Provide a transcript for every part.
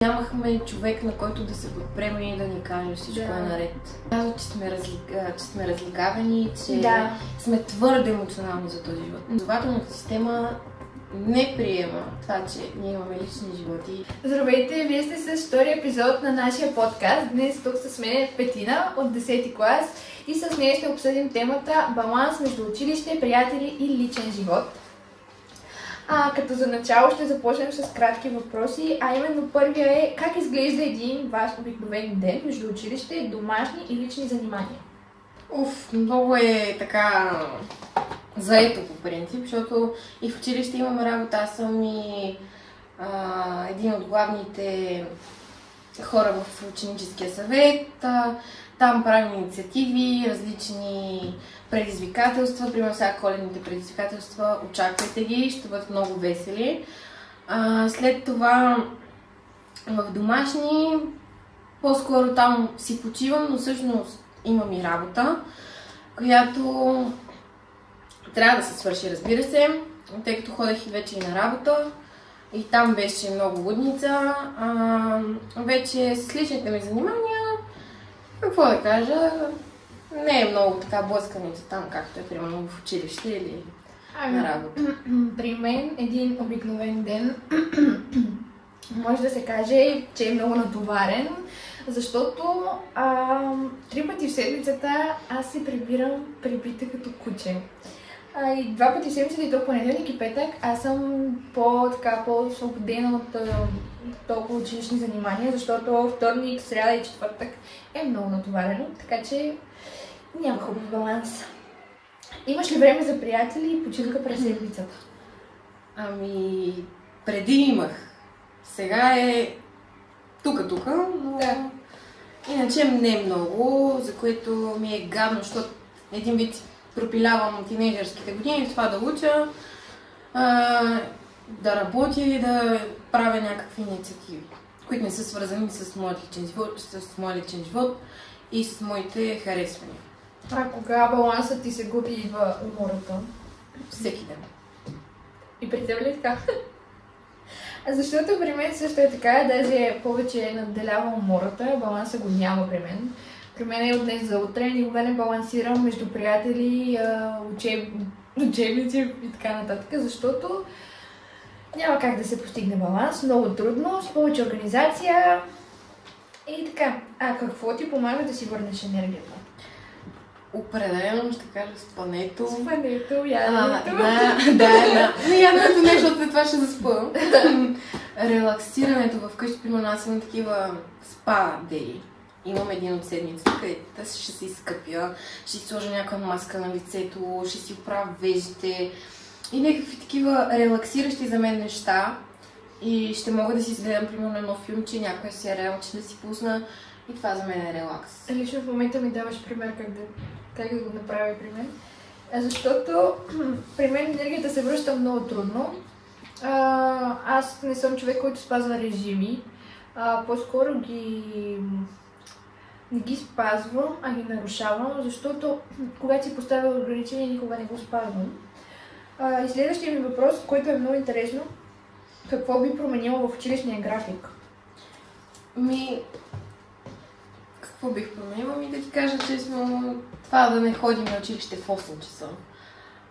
Нямахме човек, на който да се подпреме и да ни каже всичко е наред. Казва, че сме разликавани, че сме твърде емоционални за този живот. Образователната система не приема това, че ние имаме лични животи. Здравейте, вие сте с втори епизод на нашия подкаст. Днес тук с мен Петина от 10-ти клас и с нея ще обсъдим темата баланс между училище, приятели и личен живот. Като за начало ще започнем с кратки въпроси, а именно първия е: как изглежда един ваш обикновен ден между училище, домашни и лични занимания? Много е така заето по принцип, защото и в училище имаме работа. Аз съм и един от главните хора в ученическия съвет. Там правим инициативи, различни предизвикателства. Примерно сега коледните предизвикателства, очаквайте ги, ще бъдат много весели. След това в домашни, по-скоро там си почивам, но всъщност имам и работа, която трябва да се свърши, разбира се, тъй като ходех и вече и на работа. И там беше много лудница. Вече с личните ми занимания, какво да кажа, не е много така блъсканица там, както е примерно в училище или на работа. При мен един обикновен ден може да се каже, че е много натоварен, защото 3 пъти в седмицата аз се прибирам прибита като куче. И 2 пъти в седмицата, и то понеделник и петък, аз съм по-освободена от толкова училищни занимания, защото вторник, сряда и четвъртък е много натоварено, така че няма хубав баланс. Имаш ли време за приятели и почивка през седмицата? Преди имах. Сега е тука, но иначе не е много, за което ми е гадно, защото един вид пропилявам тинейджърските години, това да уча, да работя и да правя някакви инициативи, които не са свързани с моят личен живот и с моите харесвания. Кога балансът ти се губи, идва умората? Всеки ден. И при теб ли така? Защото при мен също е така, даже повече надделява умората, баланса го няма при мен. При мен е от днес за утре, никога не балансирам между приятели, учебници и така нататък, защото няма как да се постигне баланс, много трудно, с повече организация и така. Какво ти помага да си върнеш енергията? Определено ще кажа спането. Спането, яденето. Да. Яденето не, защото след това ще заспа. Релаксирането вкъщи, примерно аз имам такива спа деи. Имам един от седмицата, където ще се изкъпя, ще си сложа някаква маска на лицето, ще си оправя вежите и някакви такива релаксиращи за мен неща. И ще мога да си изгледам, примерно, едно филмче, някоя сериал, че да си пусна. И това за мен е релакс. Лично в момента ми даваш пример как да го направя при мен. Защото при мен енергията се връща много трудно. Аз не съм човек, който спазва режими. По-скоро не ги спазвам, а ги нарушавам, защото когато си поставя ограничения, никога не го спазвам. И следващия ми въпрос, който е много интересно: какво би променило в училищния график? Какво бих променила? Да ти кажа честно, това да не ходим на училище в 8 часа,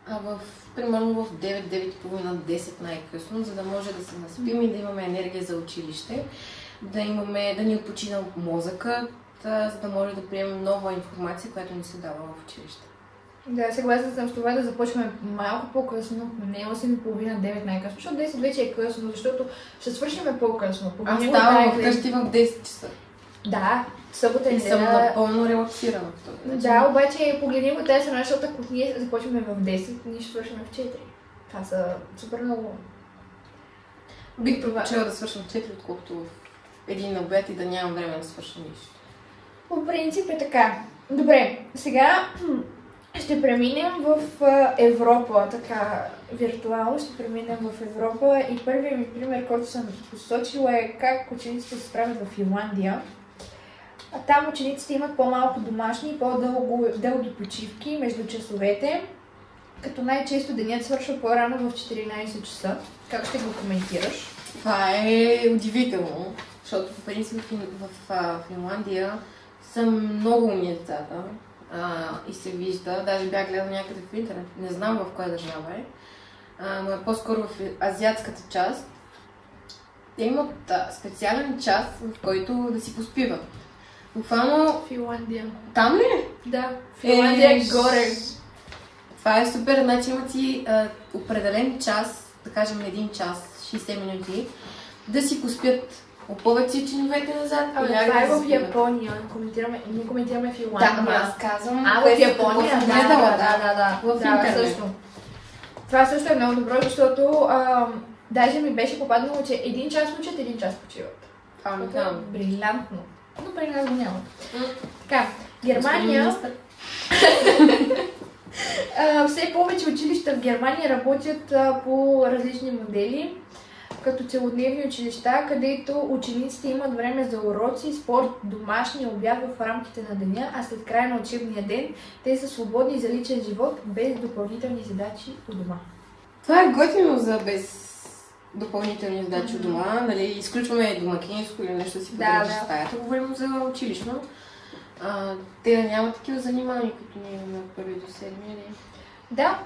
а примерно в 9, 9:30, 10 най-късно, за да може да се наспим и да имаме енергия за училище, да ни отпочина мозъка, за да може да приемем нова информация, която ни се дава в училище. Да, съгласна съм с това да започваме малко по-късно, не 8:30, 9 най-късно, защото 10 вече е късно, защото ще свършиме по-късно. Аз ставам вкъщи в 10 часа. Да, събота и съм напълно релаксирана. Да, обаче погледнем от тази страна, защото ако ние започваме в 10, ние ще свършим в 4. Това са супер много. Бих предпочела да свършим в 4, отколкото в един обед и да нямам време да свършим нищо. По принцип е така. Добре, сега ще преминем в Европа, така виртуално ще преминем в Европа и първият ми пример, който съм посочила, е как учениците се справят в Финландия. Там учениците имат по-малко домашни и по-дълги почивки между часовете, като най-често денят свършва по-рано в 14 часа. Как ще го коментираш? Това е удивително. защото по принцип в Финландия са много умни децата и се вижда, даже бях гледала някъде в интернет, не знам в коя държава е, но е по-скоро в азиатската част. Те имат специален час, в който да си поспиват. Буквално... Финландия. Там ли е? Да, Финландия е горе. Това е супер, значи имат си определен час, да кажем 1 час, 60 минути, да си поспят. Опъват си чиновете назад. Това е в Япония. Ние коментираме Финландия. Да, аз казвам. В Япония? Да. В интернет. Също. Това също е много добро, защото даже ми беше попаднало, че 1 час учат, 1 час почиват. Това ми знам. Брилянтно. Но при нас го няма. Така, Германия... все повече училища в Германия работят по различни модели, като целодневни училища, където учениците имат време за уроци, спорт, домашния обяд в рамките на деня, а след края на учебния ден те са свободни за личен живот, без допълнителни задачи у дома. Това е готино за без допълнителни задачи у дома, нали, изключваме домакинско или нещо да си поделиш в стаята, говорим за училищно. Те да нямат такива занимания, които ние имаме от първи до 7, или? Да.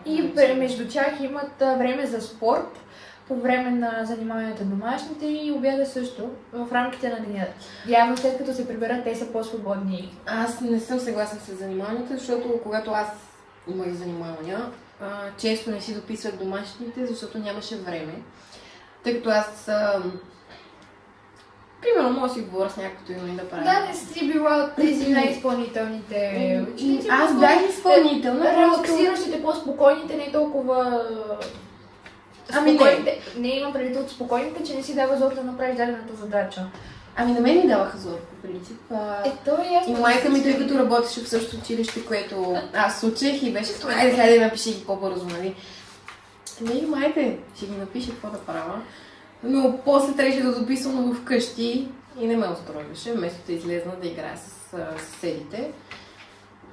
И между тях имат време за спорт, по време на заниманията домашните и обяда също, в рамките на деня. Явно след като се приберат, те са по-свободни. Аз не съм съгласна с заниманията, защото когато аз имах занимания, често не си дописвах домашните, защото нямаше време. Тъй като аз примерно мога да си говоря с някакото име да правя. Да, не си била от тези най-изпълнителните ученици. Аз бях изпълнителна. Релаксиращите, по-спокойните, не толкова... спокойните. Не имам предвид от спокойните, че не си дава зор да направиш дадената задача. На мен ми даваха зор, по принцип. И майка ми, тъй като работеше в същото училище, което аз учех и беше като, хайде напиши ги по-бързо, нали? Не, майка, ще ги напише какво да правя. Но после трябваше да дописвам вкъщи и не ме устройваше, вместо да излезна да играя с съседите.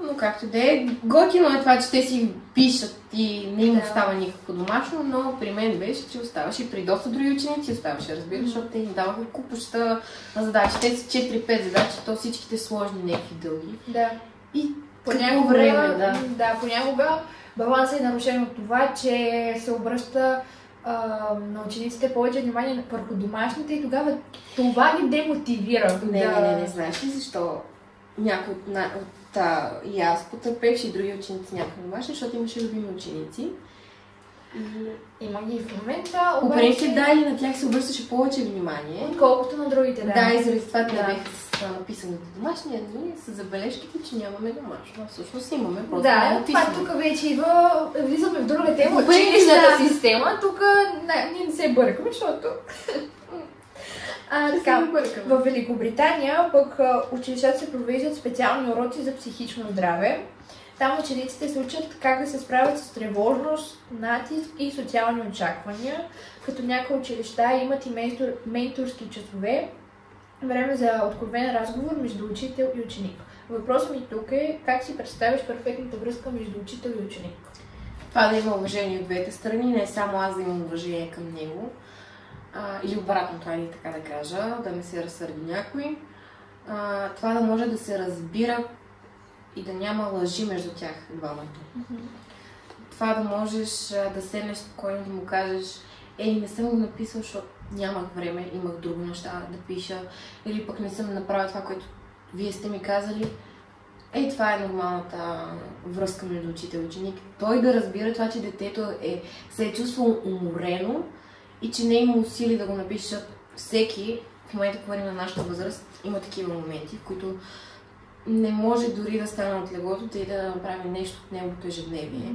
Но както да е, готино е това, че те си пишат и не им остава никакво домашно, но при мен беше, че оставаше и при доста други ученици оставаше, разбира, защото те им даваха купоща на задачи. Те са 4-5 задачи, то всичките сложни, някакви дълги. Да. И понякога време, понякога балансът е нарушен от това, че се обръща на учениците повече внимание върху домашните и тогава това ги демотивира. Не, знаеш ли защо някой и аз потърпевш и други ученици някакви домашни, защото имаше любими ученици. Има ги в момента, обаче... По принцип, да, и на тях се обръщаше повече внимание. Отколкото на другите, да. Да, и заради това те бяха с написаните домашни, а ние с забележките, че нямаме домашно. Всъщност имаме, просто не написано. Да, тук вече влизаме в друга тема, училищната система, тук ние не се бъркаме, защото... В Великобритания пък училищата се провеждат специални уроци за психично здраве. Там учениците се учат как да се справят с тревожност, натиск и социални очаквания, като някои училища имат и менторски часове, време за откровен разговор между учител и ученик. Въпросът ми тук е как си представяш перфектната връзка между учител и ученик? Това да има уважение от двете страни, не само аз да имам уважение към него, или обратно, това или така да кажа, да не се разсърди някой. Това да може да се разбира и да няма лъжи между тях двамата. Това да можеш да седнеш спокойно да му кажеш, не съм го написал, защото нямах време, имах друго неща да пиша, или пък не съм направила това, което вие сте ми казали. Това е нормалната връзка между учител и ученик. Той да разбира това, че детето се е чувствало уморено и че не има усили да го напишат. Всеки, в момента, когато на нашата възраст, има такива моменти, в които не може дори да стане от леглото и да направи нещо от неговото ежедневие.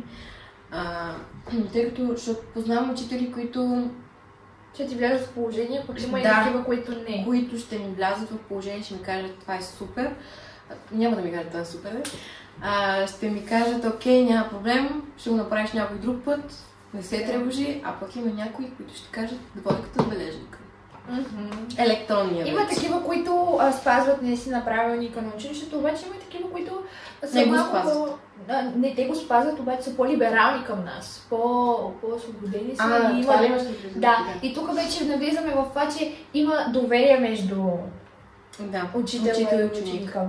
Тъй като, защото познавам учители, които ще ти влязат в положение, пък има и такива, които не. Които ще ми влязат в положение, ще ми кажат, това е супер. Няма да ми кажат, това е супер. Ще ми кажат, окей, няма проблем, ще го направиш някой друг път, не се тревожи, а пък има някои, които ще кажат, двойката бележника. Електронния. Има такива, които спазват наистина правилника на училището, обаче има такива, които са малко Не, те го спазват, обаче са по-либерални към нас, по-освободени са. Това ли имаш ли предвид? Да, и тук вече навлизаме в това, че има доверие между учител и ученика.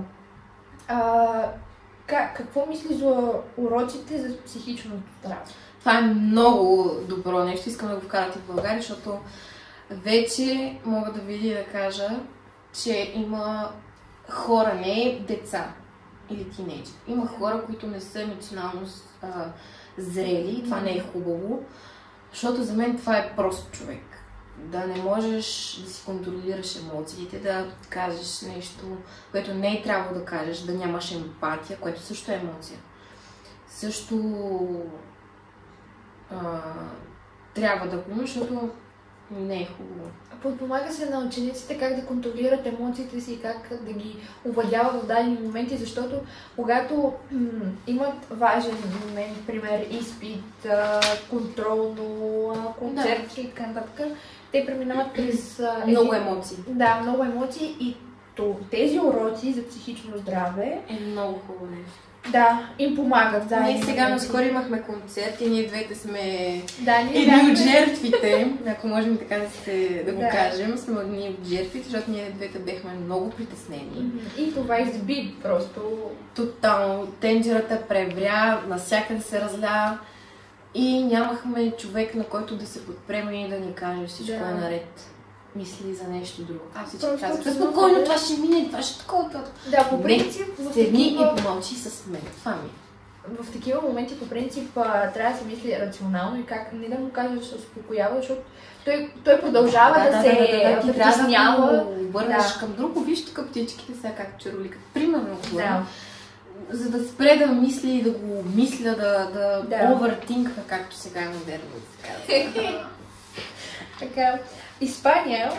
Какво мислиш за уроците за психичното здраве? Това е много добро нещо. Искам да го вкарате в България, защото вече мога да видя и да кажа, че има хора, не деца или тинейджери. Има хора, които не са емоционално зрели. Това не е хубаво, защото за мен това е просто човек. Да не можеш да си контролираш емоциите, да кажеш нещо, което не е трябвало да кажеш, да нямаш емпатия, което също е емоция. Също трябва да го имаш, защото не е хубаво. Подпомага се на учениците как да контролират емоциите си и как да ги овладяват в дадени моменти, защото когато имат важен момент, например изпит, контролно, концерт и така нататък, те преминават през... много емоции. Да, много емоции и тези уроци за психично здраве е много хубаво нещо. Да, им помагат. Да, ние сега наскоро имахме концерт и ние двете сме едни от жертвите, ако можем така да го кажем, сме едни от жертвите, защото ние двете бяхме много притеснени. И това изби просто. Тотално. Тенджерата превря, навсякъде се разля и нямахме човек, на който да се подпреме и да ни каже всичко е наред. Мисли за нещо друго. Всички казват, спокойно, това ще мине, това ще такова. Да, по принцип... Седни и помълчи с мен. Това ми. В такива моменти, по принцип, трябва да се мисли рационално и как не да му кажеш да се успокоява, защото той продължава да се притеснява. Да обърнеш към друго. Виж тук птичките сега как чароликат. Примерно, за да спре да мисли и да го мисля, да овъртинка, както сега е модерно да се казва. Така. Испания,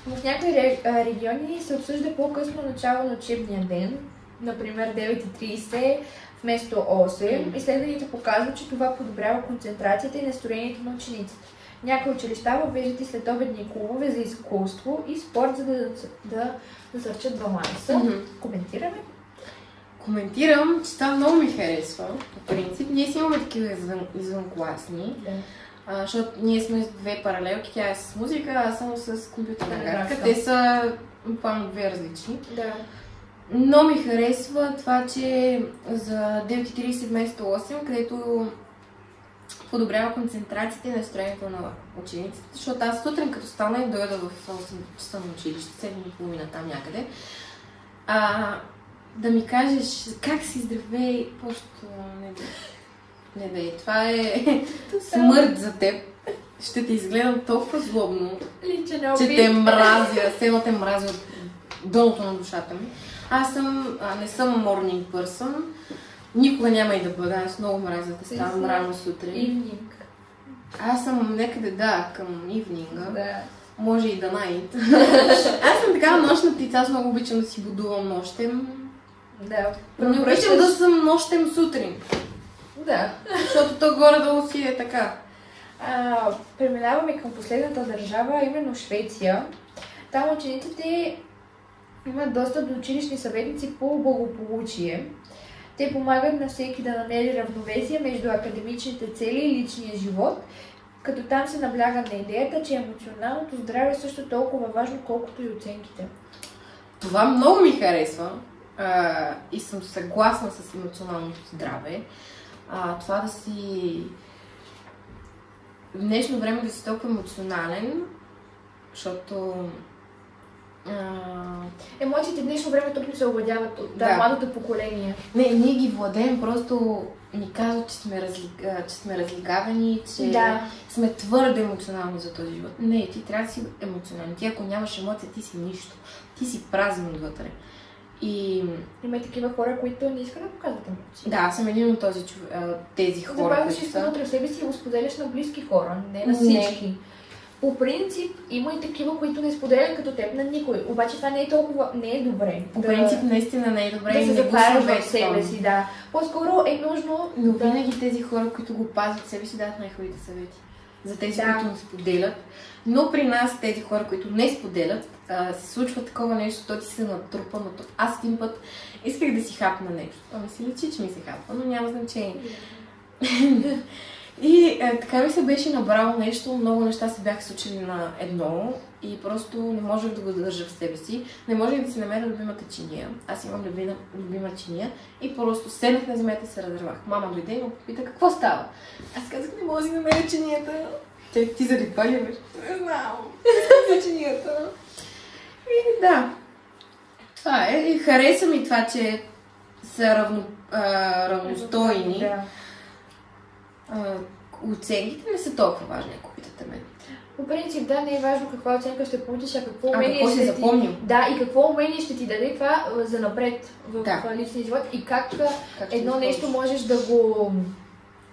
в някои региони се обсъжда по-късно начало на учебния ден, например 9:30 вместо 8. Изследванията показват, че това подобрява концентрацията и настроението на учениците. Някои училища въвеждат и следобедни клубове за изкуство и спорт, за да насърчат баланса. Коментираме? Коментирам, че това много ми харесва. По принцип, ние си имаме такива извънкласни. Защото ние сме с две паралелки, тя е с музика, аз съм с компютърна графика. Те са буквално две различни. Да. Но ми харесва това, че за 9:30 вместо 8, където подобрява концентрацията и настроението на учениците. Защото аз сутрин като стана и дойда в 8 часа на училище, 7:30 там някъде, да ми кажеш как си здравей, просто не бе, това е смърт за теб. Ще те изгледам толкова злобно, че те мразя, село те мразя от дъното на душата ми. Аз не съм morning person, никога няма и да бъда, аз много мразя да ставам рано сутрин. Evening. Аз съм някъде, към evening-а. Да. Може и да night. Аз съм такава нощна птица, аз много обичам да си будувам нощем. Да. Не обичам да съм нощем сутрин. Да. Защото то горе-долу си е така. Преминаваме към последната държава, именно Швеция. Там учениците имат достъп до училищни съветници по благополучие. Те помагат на всеки да намери равновесие между академичните цели и личния живот, като там се набляга на идеята, че емоционалното здраве е също толкова важно, колкото и оценките. Това много ми харесва и съм съгласна с емоционалното здраве. Това да си в днешно време да си толкова емоционален, защото емоциите в днешно време трудно се овладяват от младото поколение. Не, ние ги владеем, просто ни казват, че сме разлигавани, че сме твърде емоционални за този живот. Не, ти трябва да си емоционален. Ти ако нямаш емоция, ти си нищо. Ти си празен отвътре. И има и такива хора, които не искат да показват емоции. Да, аз съм един от тези хора. Запазваш и вътре в себе си и го споделяш на близки хора, не на всички. Не. По принцип, има и такива, които не споделят като теб на никой. Обаче това не е толкова, не е добре. По принцип, наистина не е добре да и се не го затваряш в себе си, По-скоро е нужно... Но винаги тези хора, които го пазят себе си, дават най-хубавите съвети. за тези, които не споделят. Но при нас, тези хора, които не споделят, се случва такова нещо, то ти се натрупа. Аз един път исках да си хапна нещо. То ми се личи, че ми се хапва, но няма значение. И така ми се беше набрало нещо, много неща се бяха случили на едно и просто не можех да го държа в себе си. Не можех да си намеря любимата чиния. Аз имам любима чиния и просто седнах на земята и се разревах. Мама дойде и ме попита какво става. Аз казах, не мога да си намеря чинията. Ти заради това ли беше? Не знам. Не за чинията. И да. Това е. И хареса ми това, че са равностойни. Да. Оценките не са толкова важни, ако питате мен. По принцип, да, не е важно каква оценка ще получиш, а какво умение какво ще запомнил. Да, и какво умение ще ти даде това за напред в личния живот и как едно нещо можеш да го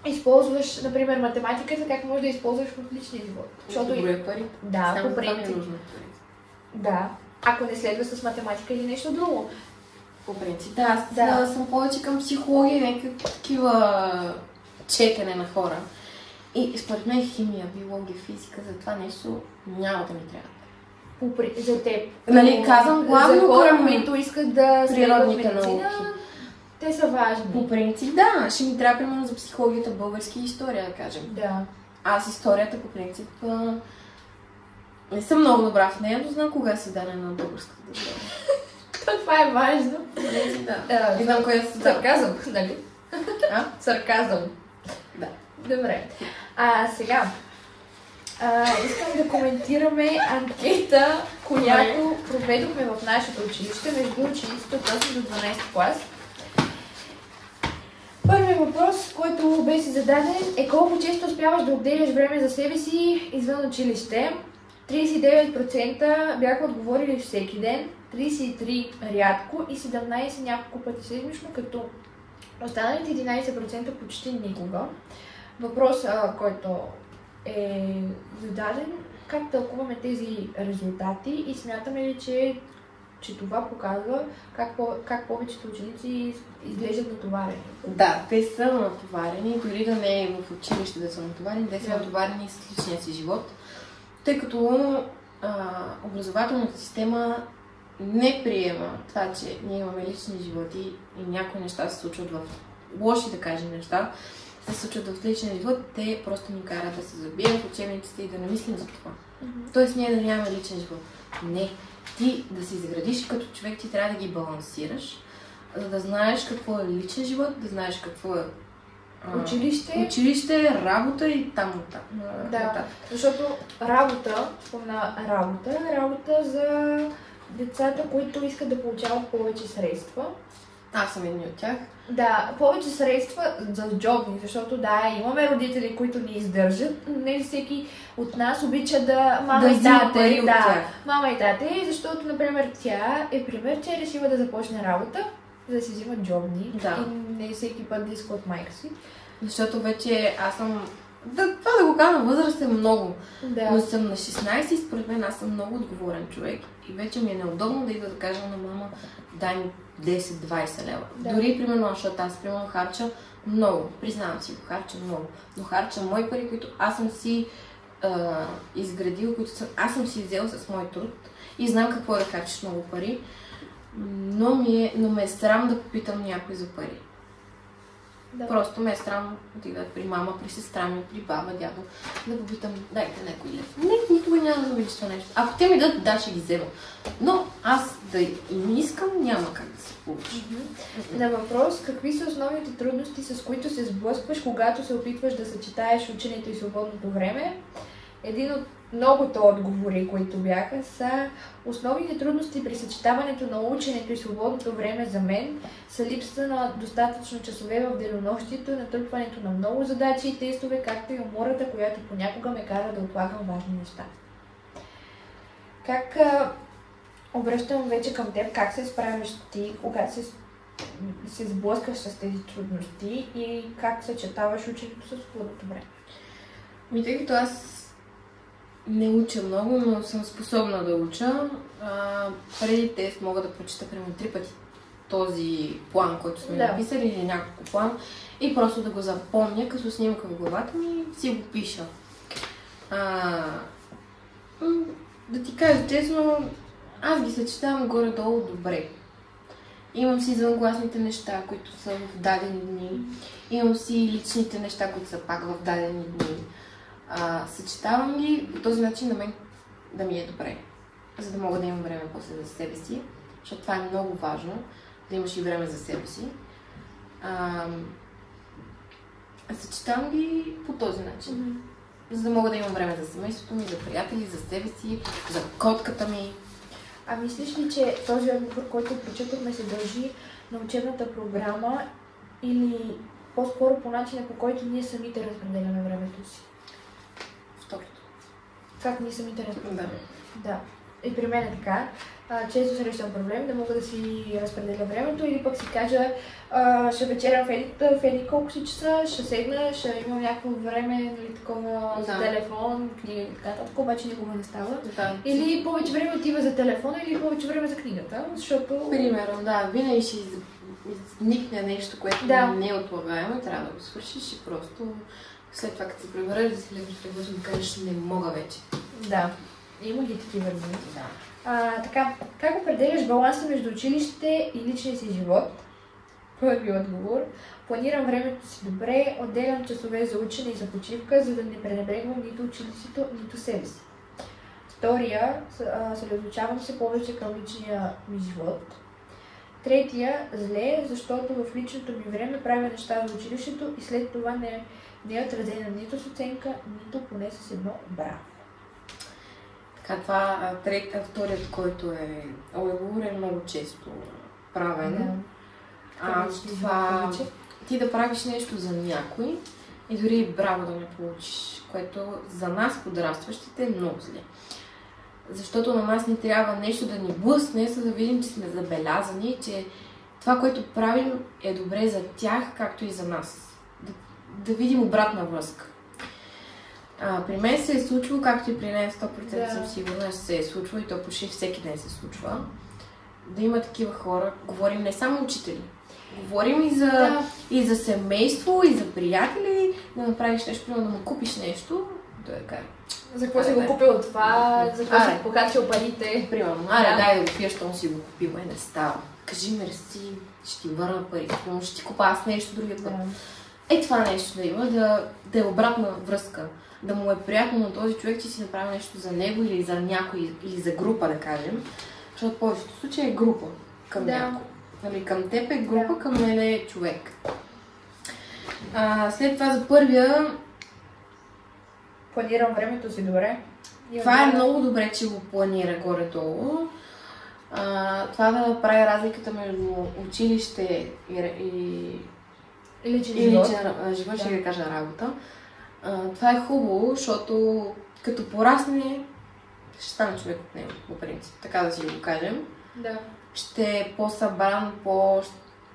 използваш, например, математиката, как можеш да използваш в личния живот. Защото добре пари. Да, по принцип. Да, ако не следва с математика или нещо друго. По принцип, аз съм повече към психология, някакви такива четене на хора. И според мен химия, биология, физика, за това нещо няма да ми трябва. За теб. Нали, казвам главно за хора, които искат да следват медицина, те са важни. По принцип, да. Ще ми трябва, примерно, за психологията, български и история, да кажем. Да. Аз историята, по принцип, не съм много добра в нея, но знам кога е създадена на българската държава. Това е важно. Да. Не знам кога е създадена. Сарказъм, нали? Сарказъм. Да. Добре. Сега, искам да коментираме анкета, която проведохме в нашето училище между учениците от 8 до 12 клас. Първият въпрос, който беше зададен е колко често успяваш да отделяш време за себе си извън училище. 39% бяха отговорили всеки ден, 33% рядко и 17% няколко пъти седмично, като останалите 11% почти никога. Въпрос, който е зададен, как тълкуваме тези резултати и смятаме ли, че това показва как повечето ученици изглеждат натоварени? Да, те са натоварени, дори да не е в училище да са натоварени, те са натоварени с личния си живот, тъй като образователната система не приема това, че ние имаме лични животи и някои неща се случват в лоши, да кажем, неща, се случват в личния живот, те просто ни карат да се забием в учебниците и да не мислим за това. Тоест ние да нямаме личен живот. Не. Ти да се изградиш като човек, ти трябва да ги балансираш, за да знаеш какво е личен живот, да знаеш какво е училище, работа и там. Да, защото работа за децата, които искат да получават повече средства. Аз съм един от тях. Да, повече средства за джобни, защото да, имаме родители, които ни издържат, но не всеки от нас обича да мама и тате. Мама и тате, защото, например, тя е пример, че е решила да започне работа, за да си взимат джобни и не всеки път да иска от майка си. Защото вече аз съм... Това да го кажа на възраст е много, но съм на 16 и според мен аз съм много отговорен човек и вече ми е неудобно да ида да кажа на мама дай ми 10-20 лева. Дори, примерно, защото аз, примерно, харча много, признавам си го, харча много, но харча мои пари, които аз съм си изградил, които аз съм си взел с мой труд и знам какво е да харчиш много пари, но ме е срам да попитам някой за пари. Да. Просто ме е срам да при мама, при сестра ми, при баба, дядо, да попитам, дайте някой лев. Не, никога няма да видиш това нещо. Ако те ми дадат, да, ще ги взема. Но аз да и не искам, няма как да се получи. На въпрос, какви са основните трудности, с които се сблъскваш, когато се опитваш да съчетаеш ученето и свободното време? Един от многото отговори, които бяха, са основните трудности при съчетаването на ученето и свободното време за мен са липсата на достатъчно часове в денонощието, натрупването на много задачи и тестове, както и умората, която понякога ме кара да отлагам важни неща. Как обръщам вече към теб, как се справяш ти, когато се сблъскаш с тези трудности и как съчетаваш ученето с свободното време? Тъй като аз не уча много, но съм способна да уча. Преди тест мога да прочита примерно 3 пъти този план, който сме написали, или няколко план, и просто да го запомня, като снимка в главата ми си го пиша. Да ти кажа честно, аз ги съчетавам горе-долу добре. Имам си извънгласните неща, които са в дадени дни. Имам си личните неща, които са пак в дадени дни. Съчетавам ги по този начин на мен да ми е добре, за да мога да имам време после за себе си, защото това е много важно, да имаш и време за себе си. Съчетавам ги по този начин, за да мога да имам време за семейството ми, за приятели, за себе си, за котката ми. А мислиш ли, че този отговор, който прочетохме, се дължи на учебната програма или по-скоро по начина, по който ние самите разпределяме времето си? Второто. Как ние самите разпределяме? Да. И при мен е така. Често срещам проблем да мога да си разпределя времето или пък си кажа ще вечерям в еди колко си часа, ще седна, ще имам някакво време, нали, такова за телефон, книга и така нататък, обаче никога не става. Да. Или повече време отива за телефона, или повече време за книгата, защото... Примерно, да, винаги ще изникне нещо, което не е отлагаемо и трябва да го свършиш и просто след това, като се прибереш, да си легнеш в да кажеш, не мога вече. Да, има ги такива дни. Да. Така, как определяш баланса между училище и личния си живот? Първи отговор. Планирам времето си добре, отделям часове за учене и за почивка, за да не пренебрегвам нито училището, нито себе си. Втория, съсредоточавам се повече към личния ми живот. Третия, зле, защото в личното ми време правя неща за училището и след това не е отразена нито с оценка, нито поне с едно браво. Така, това вторият, който е отговор, е много често правен. Това ти да правиш нещо за някой и дори браво да не получиш, което за нас, подрастващите, е много зле. Защото на нас ни трябва нещо да ни блъсне, за да видим, че сме забелязани, че това, което правим, е добре за тях, както и за нас. Да видим обратна връзка. При мен се е случвало, както и при нея 100% съм сигурна, се е случвало и то почти всеки ден се случва. Да има такива хора, говорим не само учители, говорим и за семейство, и за приятели, да направиш нещо, да му купиш нещо, да е кажа. За какво си го купил това, за какво си покачил парите. Примерно, дай да го пия, щом си го купил, не става. Кажи мерси, ще ти върна парите, ще ти купа аз нещо другия път. Това нещо да има, да е обратна връзка. Да му е приятно на този човек, че си направи нещо за него или за някой, или за група, да кажем. Защото в повечето случаи е група към някой. Нали, към теб е група, към мен е човек. След това за първия... Планирам времето си добре. Това е много добре, че го планира горе-долу. Това да направи разликата между училище и личен живот, ще да кажа работа. Това е хубаво, защото като порасне, ще стане човек от него, по принцип, така да си го кажем. Да. Ще е по-събран,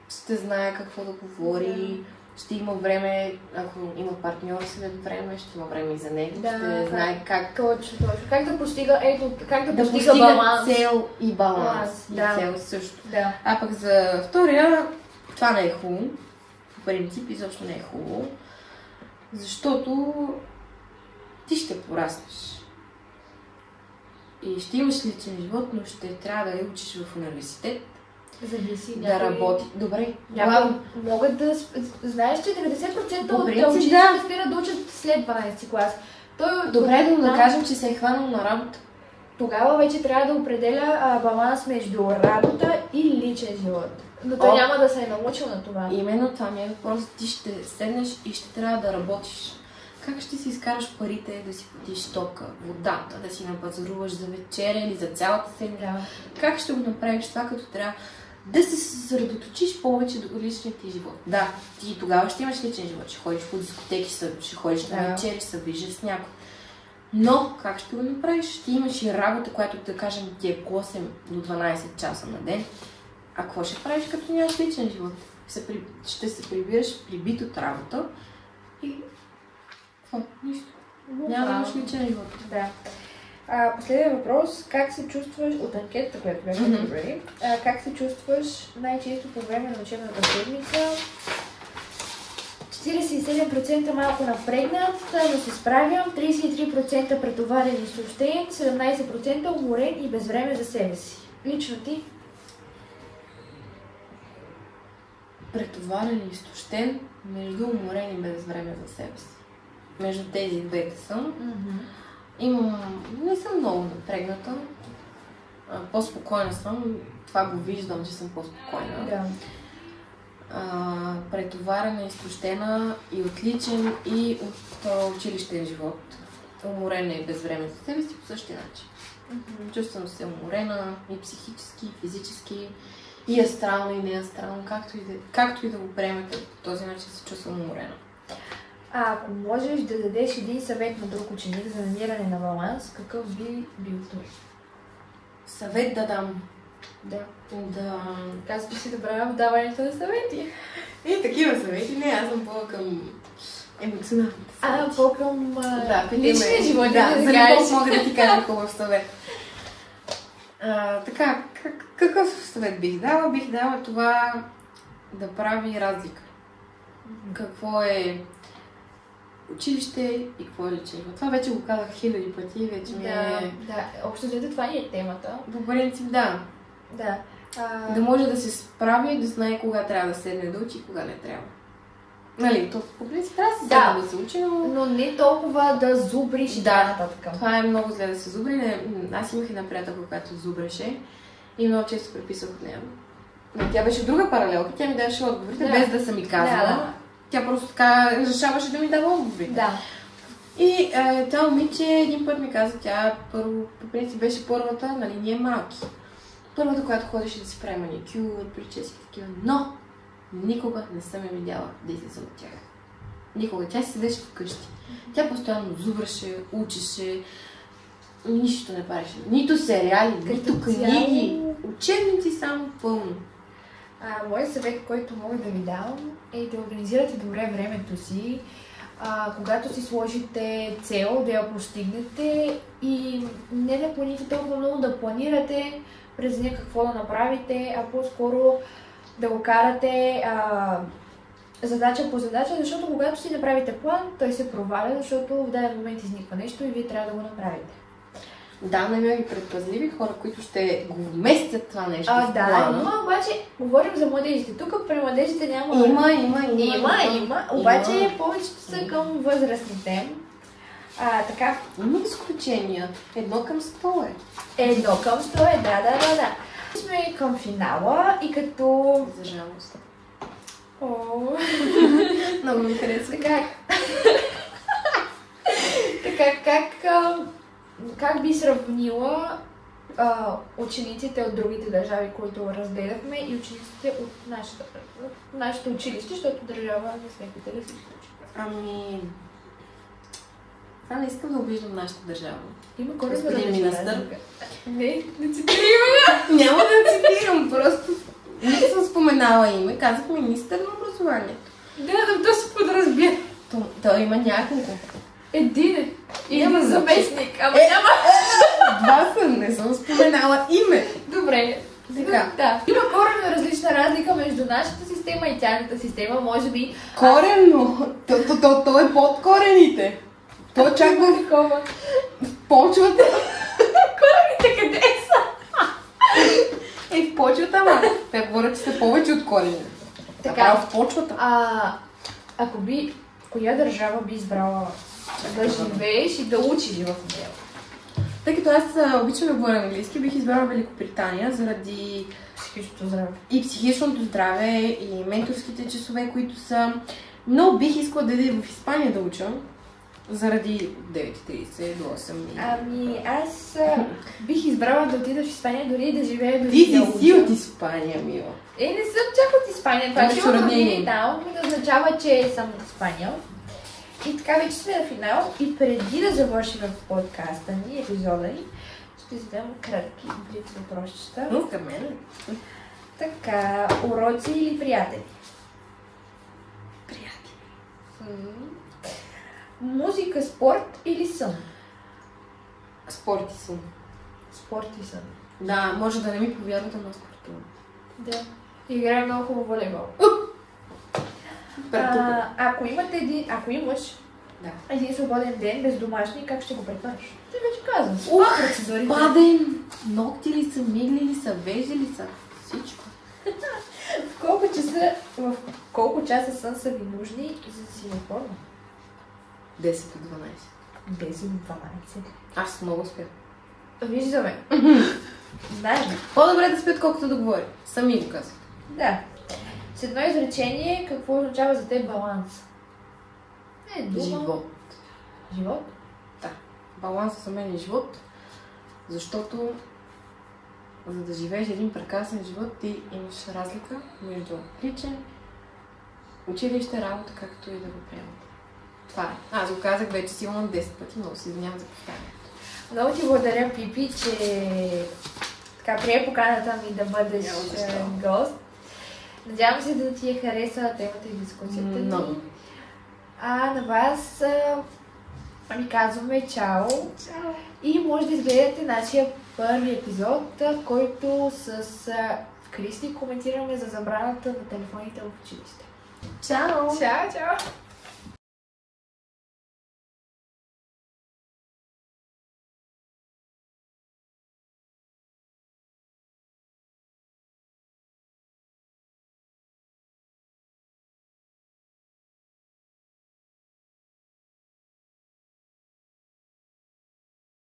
ще знае какво да говори, ще има време, ако има партньор след време, ще има време и за него, ще знае как... Точно. Как да постига, как да постига баланс. Цел и баланс. И цел също. Да. А пък за втория, това не е хубаво. По принцип, изобщо не е хубаво. Защото ти ще пораснеш. И ще имаш личен живот, но ще трябва да я учиш в университет. Зависи. Да работи. Добре. Могат да... Знаеш, че 90% от учителите спират да учат след 12 клас. Добре, да кажем, че се е хванал на работа. Тогава вече трябва да определя баланс между работа и личен живот. Но той няма да се е научил на това. Именно това ми е въпрос. Ти ще седнеш и ще трябва да работиш. Как ще си изкараш парите да си платиш тока, водата, да си напазаруваш за вечеря или за цялата седмица? Как ще го направиш това, като трябва да се съсредоточиш повече до личния ти живот? Да, ти тогава ще имаш личен живот, ще ходиш по дискотеки, ще ходиш на вечери, ще се виждаш с някой. Но как ще го направиш? Ти имаш и работа, която да кажем ти е 8 до 12 часа на ден. А какво ще правиш, като нямаш личен живот? Ще се прибираш прибит от работа и... Нищо. Няма да имаш личен живот. Да. Последен въпрос. Как се чувстваш от анкетата, която беше добре? Как се чувстваш най-често по време на учебната седмица? 47% малко напрегнат, но се справям, 33% претоварен и изтощен, 17% уморен и без време за себе си. Лично ти? Претоварен и изтощен, между уморен и без време за себе си. Между тези двете съм. Не съм много напрегната. По-спокойна съм. Това го виждам, че съм по-спокойна. Да. Претоварена, изтощена и отличен и от училищен живот. Уморена и без време за себе си по същия начин. Чувствам се уморена и психически, и физически, и астрално, и неастрално, както и да го приемете, по този начин се чувствам уморена. Ако можеш да дадеш един съвет на друг ученик за намиране на баланс, какъв би бил той? Съвет да дам. Да. Казвам, че си добра в даването на съвети. И такива съвети, не, аз съм по-към емоционалните съвети. По-към личния живот. Да, за любов мога да ти кажа хубав съвет. Така, какъв съвет бих дала? Бих дала това да прави разлика. Какво е училище и какво е личен живот. Това вече го казах хиляди пъти, вече ми е... Да, общо взето това ни е темата. По принцип, да. Да. Да може да се справи и да знае кога трябва да седне да учи и кога не трябва. Нали, то по принцип трябва да се седне да се учи, но не толкова да зубриш и така нататък. Това е много зле да се зубри. Аз имах една приятелка, която зубреше и много често преписах от нея. Тя беше друга паралелка, тя ми даваше отговорите, без да съм ми казала. Тя просто така решаваше да ми дава отговори. Да. И това момиче един път ми каза, тя първо, по принцип беше първата, нали, ние малки. Първата, която ходеше да си прави маникюр, прически, такива, но никога не съм я видяла да излиза от тях. Никога. Тя си седеше вкъщи. Тя постоянно зубраше, учеше, нищо не правеше. Нито сериали, нито книги, учебници само пълно. Моят съвет, който мога да ви дам, е да организирате добре времето си, когато си сложите цел, да я постигнете и не да планите толкова много да планирате през деня какво да направите, а по-скоро да го карате задача по задача, защото когато си направите план, той се проваля, защото в даден момент изниква нещо и вие трябва да го направите. Да, не ги предпазливи хора, които ще го вместят това нещо в плана. Има, обаче, говорим за младежите. Тук при младежите няма... Има. Обаче повечето са към възрастните. Така. Има изключения. 1:100 е. 1:100 е, да. Сме към финала и като... За жалост. Много ми харесва. Как би сравнила учениците от другите държави, които разгледахме, и учениците от нашето училище, защото държава не сме питали всички учени? Това не искам да обиждам нашата държава. Има коренно различна. Не цитирам. Няма да цитирам, просто не съм споменала име, казах министър на образованието. Да, то се подразбира. Той има няколко. Един заместник, ама няма. Два са, не съм споменала име. Добре. Така. Да. Има коренно различна разлика между нашата система и тяхната система, може би. Коренно? То е под корените. То чак в такова. Почвата. Корените къде са? В почвата, ама. Те говорят, че са повече от корени. Така, в почвата. Ако коя държава би избрала да живееш и да учиш в нея? Тъй като аз обичам да говоря английски, бих избрала Великобритания заради психичното здраве. И психичното здраве, и менторските часове, които са... Но бих искала да ида в Испания да уча, заради 9:30 до 8. Аз бих избрала да отида в Испания, дори да живея до... Ти си от Испания, мила. Не съм чак от Испания. Това че имам роднини там, не означава, че съм от Испания. И така вече сме на финал и преди да завършим в подкаста ни, епизода ни, ще задам кратки блиц въпросчета. Към мен. Така, уроци или приятели? Приятели. Музика, спорт или сън? Спорт и сън. Спорт и сън. Да, може да не ми повярвате, но спортувам. Да. Играя много хубаво волейбол. Ако имаш Да. един свободен ден без домашни, как ще го прекараш? Ти вече казвам. Процедурите. Паден! Ногти ли са, мигли ли са, вежди ли са? Всичко. В колко часа сън са ви нужни, за да си във форма? 10 до 12. 10 до 12. Аз много спя. Виждаме. Знаем. По-добре да спи, отколкото да говори. Сами го казват. Да. С едно изречение, какво означава за теб баланс? Дума. Живот. Живот? Да. Балансът за мен е живот, защото за да живееш един прекрасен живот, ти имаш разлика между личен, училище, работа, както и да го приемат. Това е. Аз го казах вече сигурно 10 пъти, много се извинявам за повтарянето. Много ти благодаря, Пипи, че така прие поканата ми да бъдеш гост. Надявам се да ти хареса темата и дискусията ни. А на вас ви казваме чао. Чао! И може да изгледате нашия първи епизод, който с Кристи коментираме за забраната на телефоните в училище. Чао! Чао, чао!